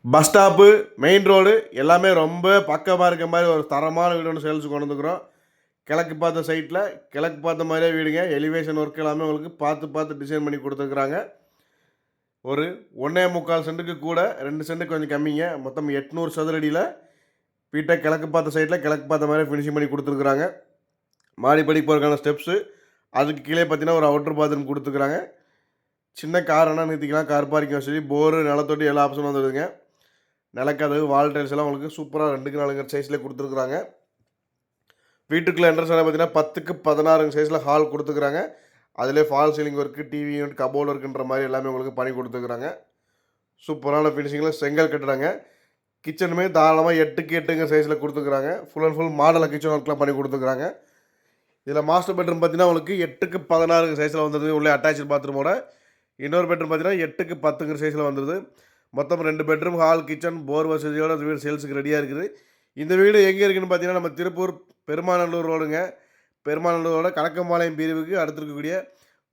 Bus stop, main road எல்லாமே ரொம்ப பக்கமாக இருக்க மாதிரி ஒரு தரமான வீடு ஒன்று சேல்ஸுக்கு கொண்டு வந்துக்கிறோம். கிழக்கு பார்த்த சைட்டில் கிழக்கு பார்த்த மாதிரியே வீடுங்க. எலிவேஷன் ஒர்க் எல்லாமே உங்களுக்கு பார்த்து டிசைன் பண்ணி கொடுத்துருக்குறாங்க. ஒரு 1.25 சென்ட்டுக்கு கூட 2 சென்ட்டுக்கு கொஞ்சம் கம்மிங்க. மொத்தம் 800 சதுர அடியில் வீட்டை கிழக்கு பார்த்த சைட்டில் கிழக்கு பார்த்த மாதிரி ஃபினிஷிங் பண்ணி கொடுத்துருக்குறாங்க. மாடிப்படி போகிறதுக்கான ஸ்டெப்ஸு, அதுக்கு கீழே பார்த்தீங்கன்னா ஒரு அவுட்டர் பாத்ரூம் கொடுத்துருக்குறாங்க. சின்ன கார் வேணால் நிறுத்திக்கலாம். கார் பார்க்கிங் வசதி, போரு, நிலத்தொட்டி எல்லா ஆப்ஷனும் வந்துடுதுங்க. நிலக்கதவு, வால் டைல்ஸ் எல்லாம் உங்களுக்கு சூப்பராக 2க்கு 4 சைஸில் கொடுத்துருக்குறாங்க. வீட்டுக்குள்ளே என்ட்ரன்ஸ் பார்த்தீங்கன்னா 10க்கு 16 சைஸில் ஹால் கொடுத்துருக்குறாங்க. அதிலே fall ceiling work, TV unit, cupboard ஒர்க்குன்ற மாதிரி எல்லாமே உங்களுக்கு பண்ணி கொடுத்துருக்குறாங்க. சூப்பரான ஃபினிஷிங்கில் செங்கல் கட்டுறாங்க. கிச்சனுமே தாராளமாக 8க்கு 8ங்க சைஸில் கொடுத்துருக்குறாங்க. ஃபுல் அண்ட் ஃபுல் மாடலில் கிச்சன் ஒர்க்லாம் பண்ணி கொடுத்துருக்குறாங்க. இதில் மாஸ்டர் பெட்ரூம் பார்த்தீங்கன்னா உங்களுக்கு 8க்கு 16 சைஸில் வந்துடுது. உள்ளே அட்டாச்சு பாத்ரூமோட. இன்னொரு பெட்ரூம் பார்த்தீங்கன்னா 8க்கு 10ங்கிற சைஸில் வந்துடுது. மொத்தம் 2 பெட்ரூம், ஹால், கிச்சன், போர் வசதியோடு அந்த வீடு சேல்ஸுக்கு ரெடியாக இருக்குது. இந்த வீடு எங்கே இருக்குதுன்னு பார்த்தீங்கன்னா நம்ம திருப்பூர் பெருமாநல்லூர் ரோடுங்க. பெருமாநல்லூரோட கணக்கம்பாளையம் பிரிவுக்கு அடுத்து இருக்கக்கூடிய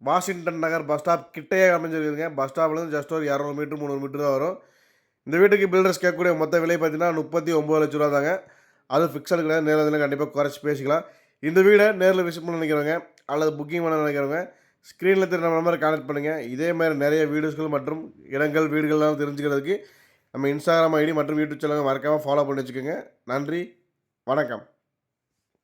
வாஷிங்டன் நகர் பஸ் ஸ்டாப் கிட்டையே அமைஞ்சிருக்குதுங்க. பஸ் ஸ்டாப்லேருந்து ஜஸ்ட் ஒரு 200 மீட்டர் 300 மீட்டர் தான் வரும். இந்த வீட்டுக்கு பில்டர்ஸ் கேட்கக்கூடிய மொத்த விலை பார்த்தீங்கன்னா 39 லட்ச ரூபா தாங்க. அது ஃபிக்ஸடு கிடையாது. நேரில் கண்டிப்பாக குறைச்சி பேசிக்கலாம். இந்த வீடை நேரில் விசிட் பண்ண நினைக்கிறவங்க அல்லது புக்கிங் பண்ண நினைக்கிறவங்க ஸ்க்ரீனில் தெரிஞ்ச நம்பரை கான்டெக்ட் பண்ணுங்கள். இதே மாதிரி நிறைய வீடியோஸ்கள் மற்றும் இடங்கள் வீடுகள்லாம் தெரிஞ்சுக்கிறதுக்கு நம்ம இன்ஸ்டாகிராம் ஐடி மற்றும் யூடியூப் சேனலை மறக்காமல் ஃபாலோ பண்ணி வச்சுக்கோங்க. நன்றி, வணக்கம்.